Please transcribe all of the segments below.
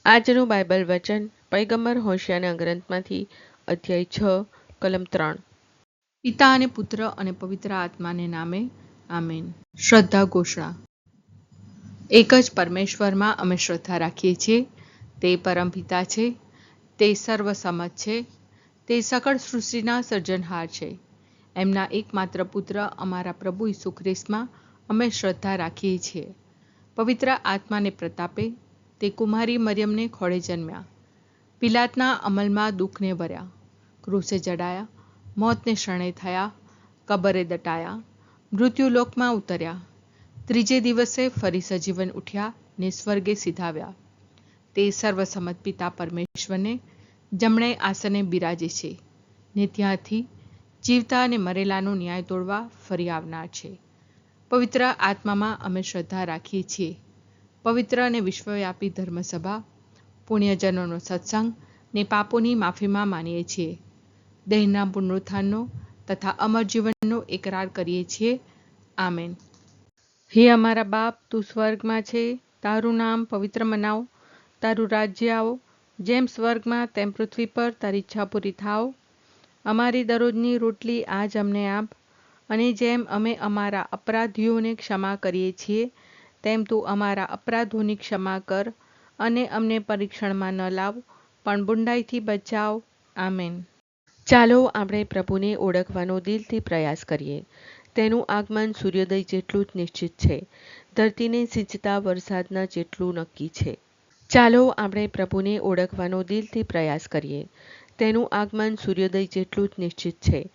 આજનું બાઇબલ વચન પૈગંબર હોશિયાના ગ્રંથમાંથી અધ્યાય 6 કલમ 3. પિતા અને પુત્ર અને પવિત્ર આત્માને નામે આમેન. શ્રદ્ધા ઘોષણા. એક જ પરમેશ્વરમાં અમે શ્રદ્ધા રાખીએ છીએ. તે પરમપિતા છે, તે સર્વસમત છે, તે સકળ સૃષ્ટિના સર્જનહાર છે. એમના એકમાત્ર પુત્ર અમારા પ્રભુ ઈસુ ખ્રિસ્તમાં અમે શ્રદ્ધા રાખીએ છીએ. પવિત્ર આત્માને પ્રતાપે તે કુમારી મરિયમને ખોળે જન્મ્યા. પિલાતના અમલમાં દુઃખને ભર્યા, ક્રૂસે જડાયા, મોતને શરણે થયા, કબરે દટાયા, મૃત્યુલોકમાં ઉતર્યા, ત્રીજે દિવસે ફરી સજીવન ઉઠ્યા ને સ્વર્ગે સીધાવ્યા. તે સર્વસમત પિતા પરમેશ્વરને જમણે આસને બિરાજે છે ને ત્યાંથી જીવતા અને મરેલાનો ન્યાય તોડવા ફરી આવનાર છે. પવિત્ર આત્મામાં અમે શ્રદ્ધા રાખીએ છીએ. પવિત્ર અને વિશ્વવ્યાપી ધર્મસભા, પુણ્યજનોનો સત્સંગ ને પાપોની માફીમાં માનીએ છીએ. દેહના પુનરુત્થાનનો તથા અમર જીવનનો એકરાર કરીએ છીએ. આમેન. હે અમારા બાપ, તું સ્વર્ગમાં છે, તારું નામ પવિત્ર મનાવ, તારું રાજ્ય આવો, જેમ સ્વર્ગમાં તેમ પૃથ્વી પર તારી ઈચ્છા પૂરી થાવ. અમારી દરરોજની રોટલી આજ અમને આપ, અને જેમ અમે અમારા અપરાધીઓને ક્ષમા કરીએ છીએ તેમ તું અમારા અપરાધોની ક્ષમા કર, અને અમને પરીક્ષણમાં ન લાવ, પણ બુંડાઈથી બચાવ. આમેન. ચાલો આપણે પ્રભુને ઓળખવાનો દિલથી પ્રયાસ કરીએ. તેનું આગમન સૂર્યોદય જેટલું જ નિશ્ચિત છે, ધરતીને સિંચતા વરસાદના જેટલું નક્કી છે. ચાલો આપણે પ્રભુને ઓળખવાનો દિલથી પ્રયાસ કરીએ. તેનું આગમન સૂર્યોદય જેટલું જ નિશ્ચિત છે,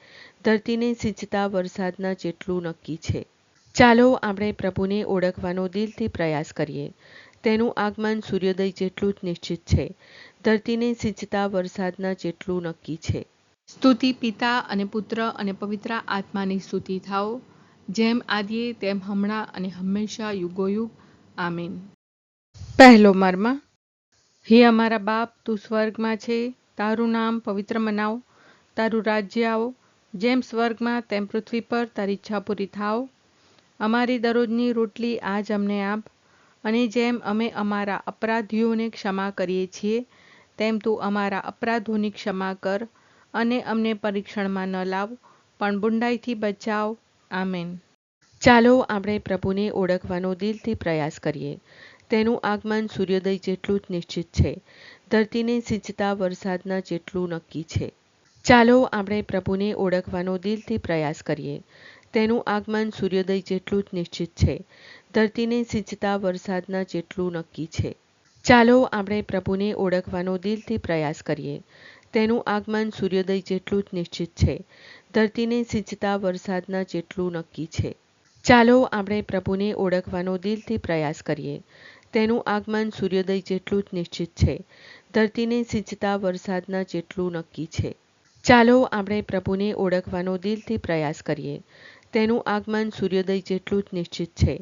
ધરતીને સિંચતા વરસાદના જેટલું નક્કી છે. ચાલો આપણે પ્રભુને ઓળખવાનો દિલથી પ્રયાસ કરીએ. તેનું આગમન સૂર્યોદય જેટલું જ નિશ્ચિત છે, ધરતીને સિંચતા વરસાદના જેટલું નક્કી છે. સ્તુતિ પિતા અને પુત્ર અને પવિત્ર આત્માની સ્તુતિ થાઓ, જેમ આદિએ તેમ હમણાં અને હંમેશા યુગોયુગ. આમીન. પહેલો મર્મ. હે અમારા બાપ, તું સ્વર્ગમાં છે, તારું નામ પવિત્ર મનાવ, તારું રાજ્ય આવો, જેમ સ્વર્ગમાં તેમ પૃથ્વી પર તારી ઈચ્છા પૂરી થાવ. અમારી દરરોજની રોટલી આજ અમને આપ, અને જેમ અમે અમારા અપરાધીઓને ક્ષમા કરીએ છીએ તેમ તું અમારા અપરાધોની ક્ષમા કર, અને અમને પરીક્ષણમાં ન લાવ, પણ બુંડાઈથી બચાવ. આમેન. ચાલો આપણે પ્રભુને ઓળખવાનો દિલથી પ્રયાસ કરીએ. તેનું આગમન સૂર્યોદય જેટલું જ નિશ્ચિત છે, ધરતીને સિંચતા વરસાદના જેટલું નક્કી છે. ચાલો આપણે પ્રભુને ઓળખવાનો દિલથી પ્રયાસ કરીએ. તેનું આગમન સૂર્યોદય જેટલું જ નિશ્ચિત છે, ધરતીને સિંચતા વરસાદના જેટલું નક્કી છે. ચાલો આપણે પ્રભુને ઓળખવાનો દિલથી પ્રયાસ કરીએ. તેનું આગમન સૂર્યોદય જેટલું જ નિશ્ચિત છે, ધરતીને સિંચતા વરસાદના જેટલું નક્કી છે. ચાલો આપણે પ્રભુને ઓળખવાનો દિલથી પ્રયાસ કરીએ. તેનું આગમન સૂર્યોદય જેટલું જ નિશ્ચિત છે, ધરતીને સિંચતા વરસાદના જેટલું નક્કી છે. ચાલો આપણે પ્રભુને ઓળખવાનો દિલથી પ્રયાસ કરીએ. તેનું આગમન સૂર્યોદય જેટલું જ નિશ્ચિત છે,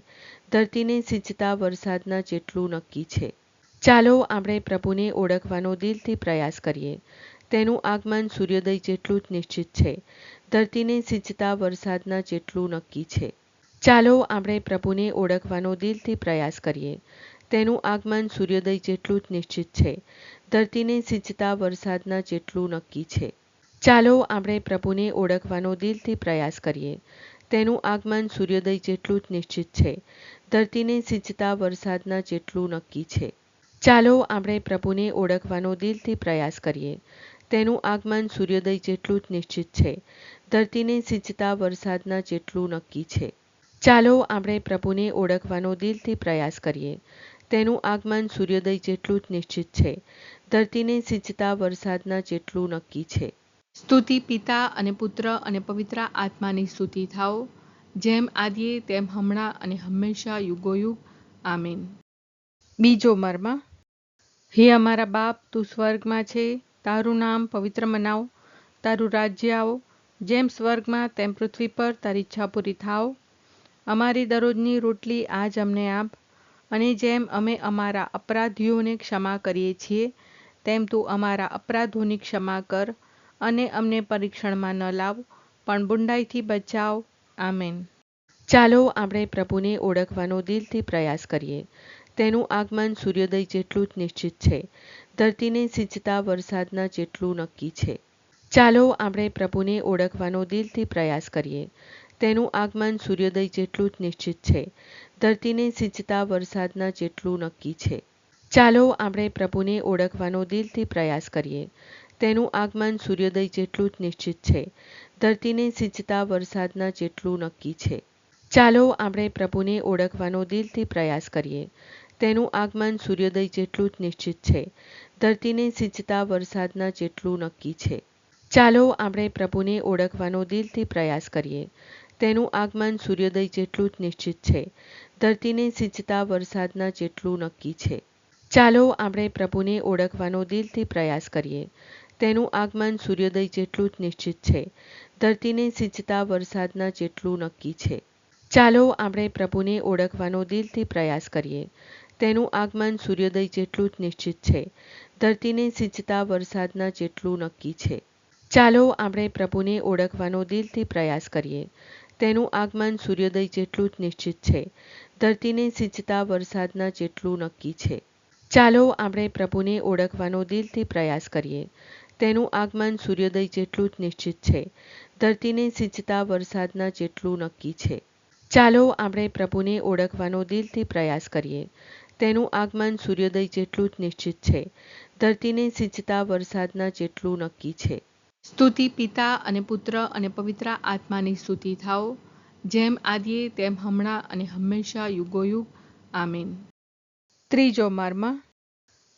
ધરતીને સિંચતા વરસાદના જેટલું નક્કી છે. ચાલો આપણે પ્રભુને ઓળખવાનો દિલથી પ્રયાસ કરીએ. તેનું આગમન સૂર્યોદય જેટલું જ નિશ્ચિત છે, ધરતીને સિંચતા વરસાદના જેટલું નક્કી છે. ચાલો આપણે પ્રભુને ઓળખવાનો દિલથી પ્રયાસ કરીએ. તેનું આગમન સૂર્યોદય જેટલું જ નિશ્ચિત છે, ધરતીને સિંચતા વરસાદના જેટલું નક્કી છે. ચાલો આપણે પ્રભુને ઓળખવાનો દિલથી પ્રયાસ કરીએ. તેનું આગમન સૂર્યોદય જેટલું જ નિશ્ચિત છે, ધરતીને સિંચતા વરસાદના જેટલું નક્કી છે. ચાલો આપણે પ્રભુને ઓળખવાનો દિલથી પ્રયાસ કરીએ. તેનું આગમન સૂર્યોદય જેટલું જ નિશ્ચિત છે, ધરતીને સિંચતા વરસાદના જેટલું નક્કી છે. ચાલો આપણે પ્રભુને ઓળખવાનો દિલથી પ્રયાસ કરીએ. તેનું આગમન સૂર્યોદય જેટલું જ નિશ્ચિત છે, ધરતીને સિંચતા વરસાદના જેટલું નક્કી છે. સ્તુતિ પિતા અને પુત્ર અને પવિત્ર આત્માની સ્તુતિ થાઓ, જેમ આદિએ તેમ હમણાં અને હંમેશા યુગોયુગ. આમીન. બીજો મર્મ. હે અમારા બાપ, તું સ્વર્ગમાં છે, તારું નામ પવિત્ર મનાવ, તારું રાજ્ય આવો, જેમ સ્વર્ગમાં તેમ પૃથ્વી પર તારી ઈચ્છા પૂરી થાવ. અમારી દરરોજની રોટલી આજ અમને આપ, અને જેમ અમે અમારા અપરાધીઓને ક્ષમા કરીએ છીએ તેમ તું અમારા અપરાધોની ક્ષમા કર, અને અમને પરીક્ષણમાં ન લાવ, પણ બુંડાઈથી બચાવ. આમેન. ચાલો આપણે પ્રભુને ઓળખવાનો દિલથી પ્રયાસ કરીએ. તેનું આગમન સૂર્યોદય જેટલું જ નિશ્ચિત છે. ધરતીને સિંચતા વરસાદના જેટલું નક્કી છે. ચાલો આપણે પ્રભુને ઓળખવાનો દિલથી પ્રયાસ કરીએ. તેનું આગમન સૂર્યોદય જેટલું જ નિશ્ચિત છે. ધરતીને સિંચતા વરસાદના જેટલું નક્કી છે. ચાલો આપણે પ્રભુને ઓળખવાનો દિલથી પ્રયાસ કરીએ. તેનું આગમન સૂર્યોદય જેટલું જ નિશ્ચિત છે. ધરતીને સિંચતા વરસાદના જેટલું નક્કી છે. ચાલો આપણે પ્રભુને ઓળખવાનો દિલથી પ્રયાસ કરીએ. તેનું આગમન સૂર્યોદય જેટલું જ નિશ્ચિત છે. ધરતીને સિંચતા વરસાદના જેટલું નક્કી છે. ચાલો આપણે પ્રભુને ઓળખવાનો દિલથી પ્રયાસ કરીએ. તેનું આગમન સૂર્યોદય જેટલું જ નિશ્ચિત છે. ધરતીને સિંચતા વરસાદના જેટલું નક્કી છે. ચાલો આપણે પ્રભુને ઓળખવાનો દિલથી પ્રયાસ કરીએ. તેનું આગમન સૂર્યોદય જેટલું જ નિશ્ચિત છે. ધરતીને સિંચતા વરસાદના જેટલું નક્કી છે. ચાલો આપણે પ્રભુને ઓળખવાનો દિલથી પ્રયાસ કરીએ. તેનું આગમન સૂર્યોદય જેટલું જ નિશ્ચિત છે. ધરતીને સિંચતા વરસાદના જેટલું નક્કી છે. ચાલો આપણે પ્રભુને ઓળખવાનો દિલથી પ્રયાસ કરીએ. તેનું આગમન સૂર્યોદય જેટલું જ નિશ્ચિત છે. ધરતીને સિંચતા વરસાદના જેટલું નક્કી છે. ચાલો આપણે પ્રભુને ઓળખવાનો દિલથી પ્રયાસ કરીએ. તેનું આગમન સૂર્યોદય જેટલું જ નિશ્ચિત છે. ધરતીને સિંચતા વરસાદના જેટલું નક્કી છે. ચાલો આપણે પ્રભુને ઓળખવાનો દિલથી પ્રયાસ કરીએ. તેનું આગમન સૂર્યોદય જેટલું જ નિશ્ચિત છે. ધરતીને સિંચતા વરસાદના જેટલું નક્કી છે. સ્તુતિ પિતા અને પુત્ર અને પવિત્ર આત્માની સ્તુતિ થાઓ, જેમ આદિએ તેમ હમણાં અને હંમેશા યુગોયુગ. આમીન. ત્રીજો મર્મ.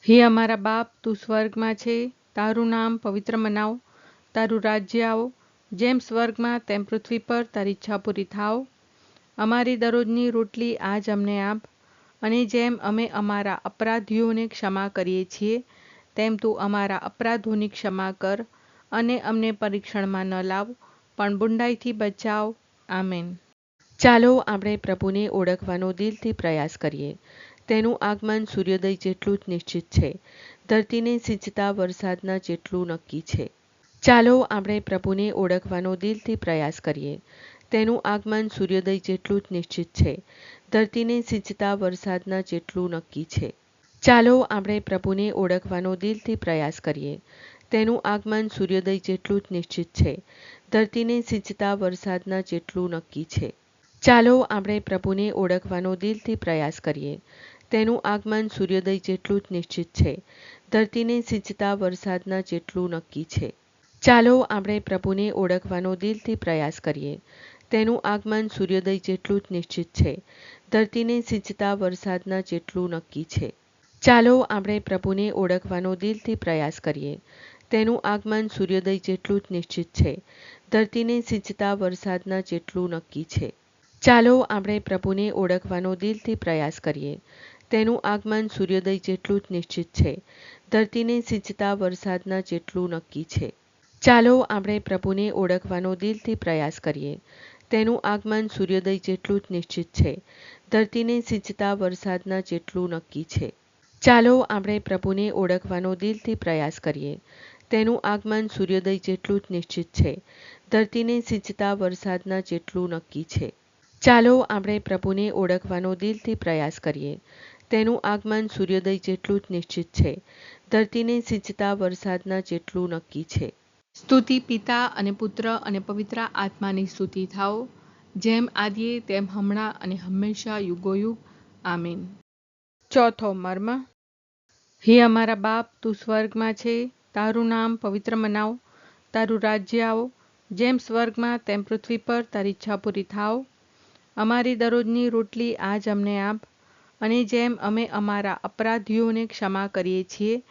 હે અમારા બાપ, તું સ્વર્ગમાં છે, તારું નામ પવિત્ર મનાવ, તારું રાજ્ય આવો, જેમ સ્વર્ગમાં તેમ પૃથ્વી પર તારી ઈચ્છા પૂરી થાવ. અમારી દરરોજની રોટલી આજ અમને આપ, અને જેમ અમે અમારા અપરાધીઓને ક્ષમા કરીએ છીએ, તેમ તું અમારા અપરાધોની ક્ષમા કર, અને અમને પરીક્ષણમાં ન લાવ, પણ બુંડાઈથી બચાવ. આમેન. ચાલો આપણે પ્રભુને ઓળખવાનો દિલથી પ્રયાસ કરીએ. તેનું આગમન સૂર્યોદય જેટલું જ નિશ્ચિત છે. ધરતીને સિંચતા વરસાદના જેટલું નક્કી છે. ચાલો આપણે પ્રભુને ઓળખવાનો દિલથી પ્રયાસ કરીએ. તેનું આગમન સૂર્યોદય જેટલું જ નિશ્ચિત છે. ધરતીને સિંચતા વરસાદના જેટલું નક્કી છે. ચાલો આપણે પ્રભુને ઓળખવાનો દિલથી પ્રયાસ કરીએ. તેનું આગમન સૂર્યોદય જેટલું જ નિશ્ચિત છે. ધરતીને સિંચતા વરસાદના જેટલું નક્કી છે. ચાલો આપણે પ્રભુને ઓળખવાનો દિલથી પ્રયાસ કરીએ. તેનું આગમન સૂર્યોદય જેટલું જ નિશ્ચિત છે. ધરતીને સિંચતા વરસાદના જેટલું નક્કી છે. ચાલો આપણે પ્રભુને ઓળખવાનો દિલથી પ્રયાસ કરીએ. તેનું આગમન સૂર્યોદય જેટલું જ નિશ્ચિત છે. ધરતીને સિંચતા વરસાદના જેટલું નક્કી છે. ચાલો આપણે પ્રભુને ઓળખવાનો દિલથી પ્રયાસ કરીએ. તેનું આગમન સૂર્યોદય જેટલું જ નિશ્ચિત છે. ધરતીને સિંચતા વરસાદના જેટલું નક્કી છે. ચાલો આપણે પ્રભુને ઓળખવાનો દિલથી પ્રયાસ કરીએ. તેનું આગમન સૂર્યોદય જેટલું જ નિશ્ચિત છે. ધરતીને સિંચતા વરસાદના જેટલું નક્કી છે. ચાલો આપણે પ્રભુને ઓળખવાનો દિલથી પ્રયાસ કરીએ. તેનું આગમન સૂર્યોદય જેટલું જ નિશ્ચિત છે. ધરતીને સિંચતા વરસાદના જેટલું નક્કી છે. ચાલો આપણે પ્રભુને ઓળખવાનો દિલથી પ્રયાસ કરીએ. તેનું આગમન સૂર્યોદય જેટલું જ નિશ્ચિત છે. ધરતીને સિંચતા વરસાદના જેટલું નક્કી છે. ચાલો આપણે પ્રભુને ઓળખવાનો દિલથી પ્રયાસ કરીએ. તેનું આગમન સૂર્યોદય જેટલું જ નિશ્ચિત છે. ધરતીને સિંચતા વરસાદના જેટલું નક્કી છે. સ્તુતિ પિતા અને પુત્ર અને પવિત્ર આત્માની સ્તુતિ થાઓ, જેમ આદિએ તેમ હમણાં અને હંમેશા યુગોયુગ. આમીન. ચોથો મર્મ. હે અમારા બાપ, તું સ્વર્ગમાં છે, તારું નામ પવિત્ર મનાવ, તારું રાજ્ય આવો, જેમ સ્વર્ગમાં તેમ પૃથ્વી પર તારી ઈચ્છા પૂરી થાવ. અમારી દરરોજની રોટલી આજ અમને આપ, અને જેમ અમે અમારા અપરાધીઓને ક્ષમા કરીએ છીએ,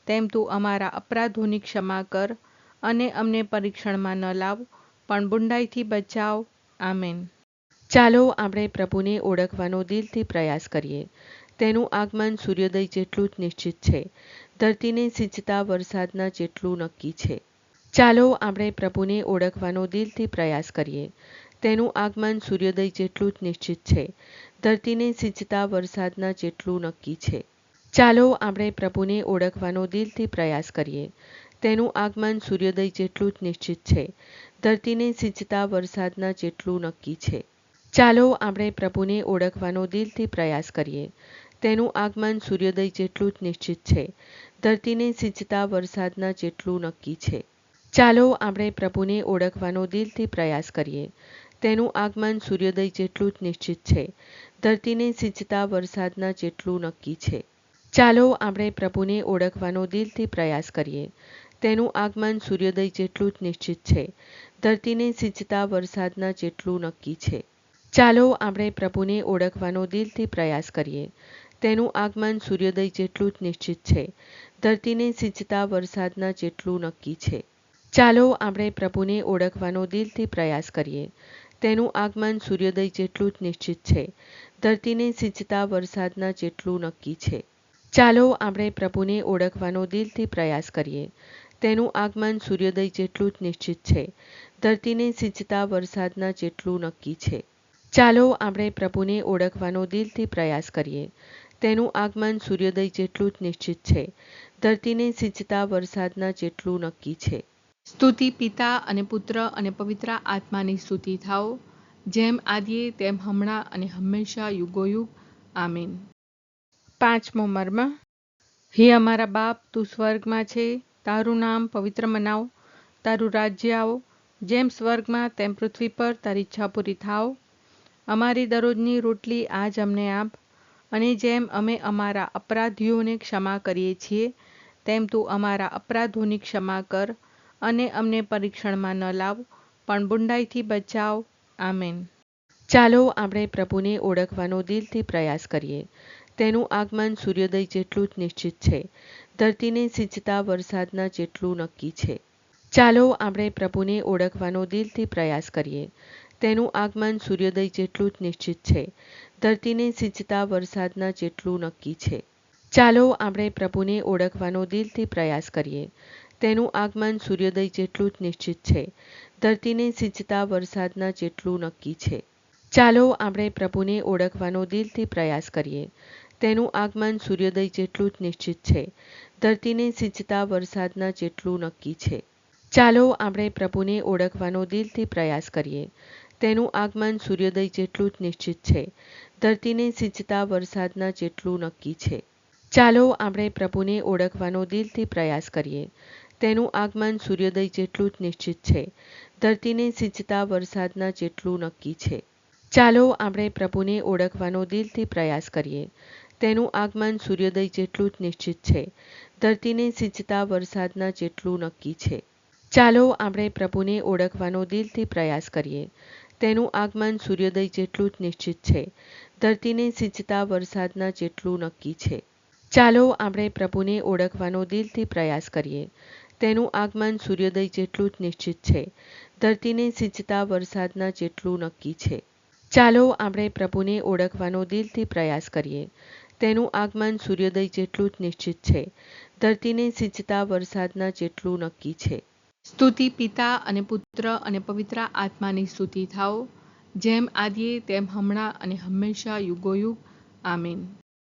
તેમ તું અમારા અપરાધોની ક્ષમા કર, અને અમને પરીક્ષણમાં ન લાવ, પણ બુંડાઈથી બચાવ. આમેન. ચાલો આપણે પ્રભુને ઓળખવાનો દિલથી પ્રયાસ કરીએ. તેનું આગમન સૂર્યોદય જેટલું જ નિશ્ચિત છે. ધરતીને સિંચતા વરસાદના જેટલું નક્કી છે. ચાલો આપણે પ્રભુને ઓળખવાનો દિલથી પ્રયાસ કરીએ. તેનું આગમન સૂર્યોદય જેટલું જ નિશ્ચિત છે. ધરતીને સિંચતા વરસાદના જેટલું નક્કી છે. ચાલો આપણે પ્રભુને ઓળખવાનો દિલથી પ્રયાસ કરીએ. તેનું આગમન સૂર્યોદય જેટલું જ નિશ્ચિત છે. ધરતીને સિંચતા વરસાદના જેટલું નક્કી છે. ચાલો આપણે પ્રભુને ઓળખવાનો દિલથી પ્રયાસ કરીએ. તેનું આગમન સૂર્યોદય જેટલું જ નિશ્ચિત છે. ધરતીને સિંચતા વરસાદના જેટલું નક્કી છે. ચાલો આપણે પ્રભુને ઓળખવાનો દિલથી પ્રયાસ કરીએ. તેનું આગમન સૂર્યોદય જેટલું જ નિશ્ચિત છે. ધરતીને સિંચતા વરસાદના જેટલું નક્કી છે. ચાલો આપણે પ્રભુને ઓળખવાનો દિલથી પ્રયાસ કરીએ. તેનું આગમન સૂર્યોદય જેટલું જ નિશ્ચિત છે. ધરતીને સિંચતા વરસાદના જેટલું નક્કી છે. ચાલો આપણે પ્રભુને ઓળખવાનો દિલથી પ્રયાસ કરીએ. તેનું આગમન સૂર્યોદય જેટલું જ નિશ્ચિત છે. ધરતીને સિંચતા વરસાદના જેટલું નક્કી છે. ચાલો આપણે પ્રભુને ઓળખવાનો દિલથી પ્રયાસ કરીએ. તેનું આગમન સૂર્યોદય જેટલું જ નિશ્ચિત છે. ધરતીને સિંચતા વરસાદના જેટલું નક્કી છે. ચાલો આપણે પ્રભુને ઓળખવાનો દિલથી પ્રયાસ કરીએ. તેનું આગમન સૂર્યોદય જેટલું જ નિશ્ચિત છે. ધરતીને સિંચતા વરસાદના જેટલું નક્કી છે. ચાલો આપણે પ્રભુને ઓળખવાનો દિલથી પ્રયાસ કરીએ. તેનું આગમન સૂર્યોદય જેટલું જ નિશ્ચિત છે. ધરતીને સિંચતા વરસાદના જેટલું નક્કી છે. સ્તુતિ પિતા અને પુત્ર અને પવિત્ર આત્માની સ્તુતિ થાઓ, જેમ આદિએ તેમ હમણાં અને હંમેશા યુગોયુગ. આમીન. પાંચમો મર્મ. હે અમારા બાપ, તું સ્વર્ગમાં છે, તારું નામ પવિત્ર મનાવ, તારું રાજ્ય આવો, જેમ સ્વર્ગમાં તેમ પૃથ્વી પર તારી ઈચ્છા પૂરી થાવ. અમારી દરરોજની રોટલી આજ અમને આપ, અને જેમ અમે અમારા અપરાધીઓને ક્ષમા કરીએ છીએ, તેમ તું અમારા અપરાધોની ક્ષમા કર, અને અમને પરીક્ષણમાં ન લાવ, પણ બુંડાઈથી બચાવ. આમેન. ચાલો આપણે પ્રભુને ઓળખવાનો દિલથી પ્રયાસ કરીએ. તેનું આગમન સૂર્યોદય જેટલું જ નિશ્ચિત છે. ધરતીને સિંચતા વરસાદના જેટલું નક્કી છે. ચાલો આપણે પ્રભુને ઓળખવાનો દિલથી પ્રયાસ કરીએ. તેનું આગમન સૂર્યોદય જેટલું જ નિશ્ચિત છે. ધરતીને સિંચતા વરસાદના જેટલું નક્કી છે. ચાલો આપણે પ્રભુને ઓળખવાનો દિલથી પ્રયાસ કરીએ. તેનું આગમન સૂર્યોદય જેટલું જ નિશ્ચિત છે. ધરતીને સિંચતા વરસાદના જેટલું નક્કી છે. ચાલો આપણે પ્રભુને ઓળખવાનો દિલથી પ્રયાસ કરીએ. તેનું આગમન સૂર્યોદય જેટલું જ નિશ્ચિત છે. ધરતીને સિંચતા વરસાદના જેટલું નક્કી છે. ચાલો આપણે પ્રભુને ઓળખવાનો દિલથી પ્રયાસ કરીએ. તેનું આગમન સૂર્યોદય જેટલું જ નિશ્ચિત છે. ધરતીને સિંચતા વરસાદના જેટલું નક્કી છે. ચાલો આપણે પ્રભુને ઓળખવાનો દિલથી પ્રયાસ કરીએ. તેનું આગમન સૂર્યોદય જેટલું જ નિશ્ચિત છે. ધરતીને સિંચતા વરસાદના જેટલું નક્કી છે. ચાલો આપણે પ્રભુને ઓળખવાનો દિલથી પ્રયાસ કરીએ. તેનું આગમન સૂર્યોદય જેટલું જ નિશ્ચિત છે. ધરતીને સિંચતા વરસાદના જેટલું નક્કી છે. ચાલો આપણે પ્રભુને ઓળખવાનો દિલથી પ્રયાસ કરીએ. તેનું આગમન સૂર્યોદય જેટલું જ નિશ્ચિત છે. ધરતીને સિંચતા વરસાદના જેટલું નક્કી છે. ચાલો આપણે પ્રભુને ઓળખવાનો દિલથી પ્રયાસ કરીએ. તેનું આગમન સૂર્યોદય જેટલું જ નિશ્ચિત છે. ધરતીને સિંચતા વરસાદના જેટલું નક્કી છે. ચાલો આપણે પ્રભુને ઓળખવાનો દિલથી પ્રયાસ કરીએ. તેનું આગમન સૂર્યોદય જેટલું જ નિશ્ચિત છે. ધરતીને સિંચતા વરસાદના જેટલું નક્કી છે. સ્તુતિ પિતા અને પુત્ર અને પવિત્ર આત્માની સ્તુતિ થાઓ, જેમ આદિએ તેમ હમણાં અને હંમેશા યુગોયુગ. આમીન.